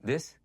This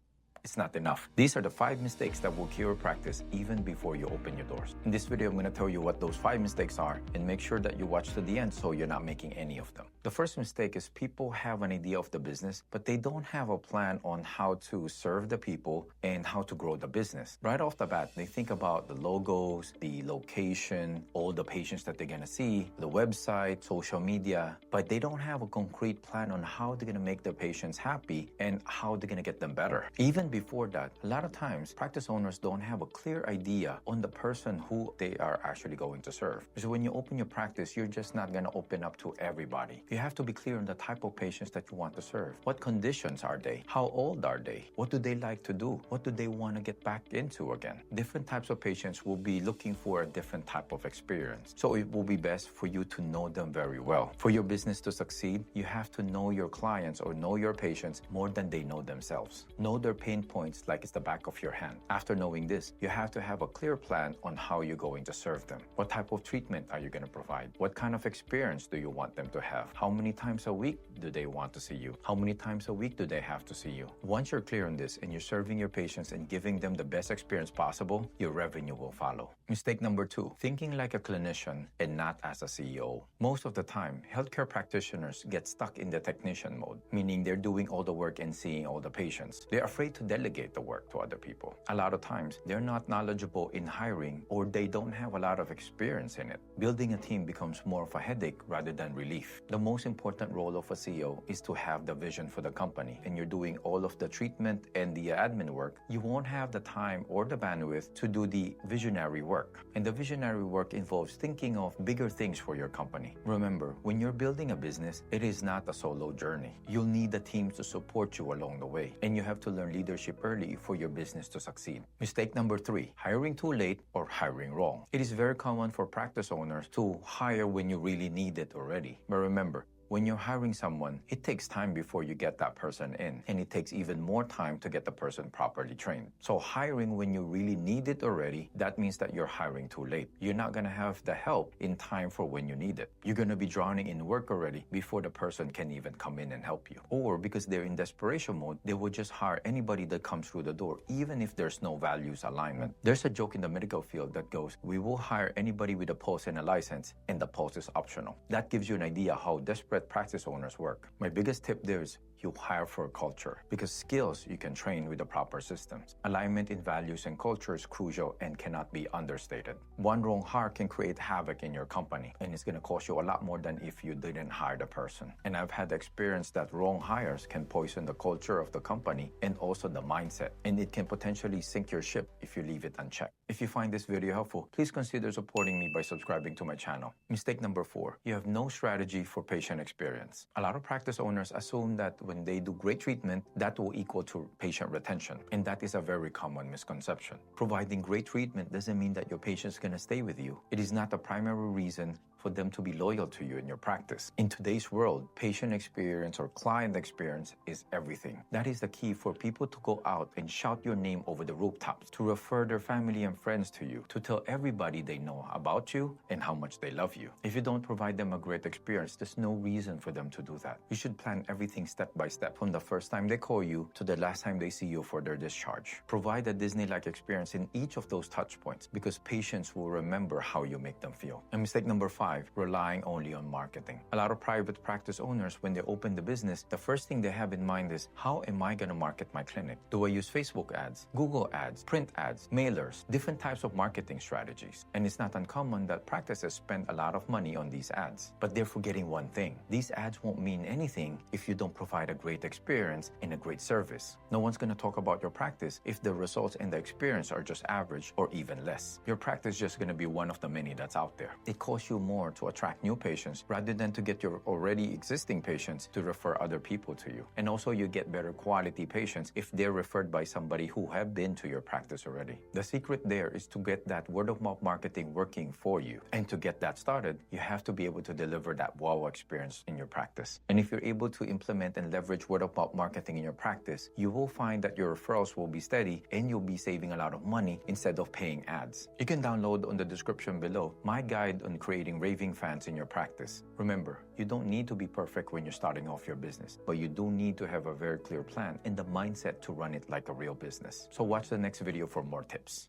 it's not enough. These are the 5 mistakes that will kill your practice even before you open your doors. In this video, I'm going to tell you what those 5 mistakes are and make sure that you watch to the end so you're not making any of them. The first mistake is people have an idea of the business, but they don't have a plan on how to serve the people and how to grow the business. Right off the bat, they think about the logos, the location, all the patients that they're going to see, the website, social media, but they don't have a concrete plan on how they're going to make their patients happy and how they're going to get them better. Even before that, a lot of times practice owners don't have a clear idea on the person who they are actually going to serve. So when you open your practice, you're just not going to open up to everybody. You have to be clear on the type of patients that you want to serve. What conditions are they? How old are they? What do they like to do? What do they want to get back into again? Different types of patients will be looking for a different type of experience. So it will be best for you to know them very well. For your business to succeed, you have to know your clients or know your patients more than they know themselves. Know their pain points like it's the back of your hand. After knowing this, you have to have a clear plan on how you're going to serve them. What type of treatment are you going to provide? What kind of experience do you want them to have? How many times a week do they want to see you? How many times a week do they have to see you? Once you're clear on this and you're serving your patients and giving them the best experience possible, your revenue will follow. Mistake number 2, thinking like a clinician and not as a CEO. Most of the time, healthcare practitioners get stuck in the technician mode, meaning they're doing all the work and seeing all the patients. They're afraid to delegate the work to other people. A lot of times, they're not knowledgeable in hiring or they don't have a lot of experience in it. Building a team becomes more of a headache rather than relief. The most important role of a CEO is to have the vision for the company, and you're doing all of the treatment and the admin work. You won't have the time or the bandwidth to do the visionary work. And the visionary work involves thinking of bigger things for your company. Remember, when you're building a business, it is not a solo journey. You'll need a team to support you along the way, and you have to learn leadership early for your business to succeed. Mistake number 3, hiring too late or hiring wrong. It is very common for practice owners to hire when you really need it already. But remember, when you're hiring someone, it takes time before you get that person in, and it takes even more time to get the person properly trained. So hiring when you really need it already, that means that you're hiring too late. You're not going to have the help in time for when you need it. You're going to be drowning in work already before the person can even come in and help you. Or because they're in desperation mode, they will just hire anybody that comes through the door, even if there's no values alignment. There's a joke in the medical field that goes, we will hire anybody with a pulse and a license, and the pulse is optional. That gives you an idea how desperate practice owners work. My biggest tip there is you hire for a culture, because skills you can train with the proper systems. Alignment in values and culture is crucial and cannot be understated. One wrong hire can create havoc in your company, and it's going to cost you a lot more than if you didn't hire the person. And I've had the experience that wrong hires can poison the culture of the company and also the mindset, and it can potentially sink your ship if you leave it unchecked. If you find this video helpful, please consider supporting me by subscribing to my channel. Mistake number 4, you have no strategy for patient experience. A lot of practice owners assume that when they do great treatment, that will equal to patient retention, and that is a very common misconception. Providing great treatment doesn't mean that your patient's going to stay with you. It is not the primary reason for them to be loyal to you in your practice. In today's world, patient experience or client experience is everything. That is the key for people to go out and shout your name over the rooftops, to refer their family and friends to you, to tell everybody they know about you and how much they love you. If you don't provide them a great experience, there's no reason for them to do that. You should plan everything step by step, from the first time they call you to the last time they see you for their discharge. Provide a Disney-like experience in each of those touch points, because patients will remember how you make them feel. And mistake number 5, relying only on marketing. A lot of private practice owners, when they open the business, the first thing they have in mind is, how am I going to market my clinic? Do I use Facebook ads, Google ads, print ads, mailers, different types of marketing strategies? And it's not uncommon that practices spend a lot of money on these ads. But they're forgetting one thing. These ads won't mean anything if you don't provide a great experience and a great service. No one's going to talk about your practice if the results and the experience are just average or even less. Your practice is just going to be one of the many that's out there. It costs you more to attract new patients rather than to get your already existing patients to refer other people to you. And also, you get better quality patients if they're referred by somebody who have been to your practice already. The secret there is to get that word of mouth marketing working for you. And to get that started, you have to be able to deliver that wow experience in your practice. And if you're able to implement and leverage word of mouth marketing in your practice, you will find that your referrals will be steady and you'll be saving a lot of money instead of paying ads. You can download on the description below my guide on creating raving fans in your practice. Remember, you don't need to be perfect when you're starting off your business, but you do need to have a very clear plan and the mindset to run it like a real business. So watch the next video for more tips.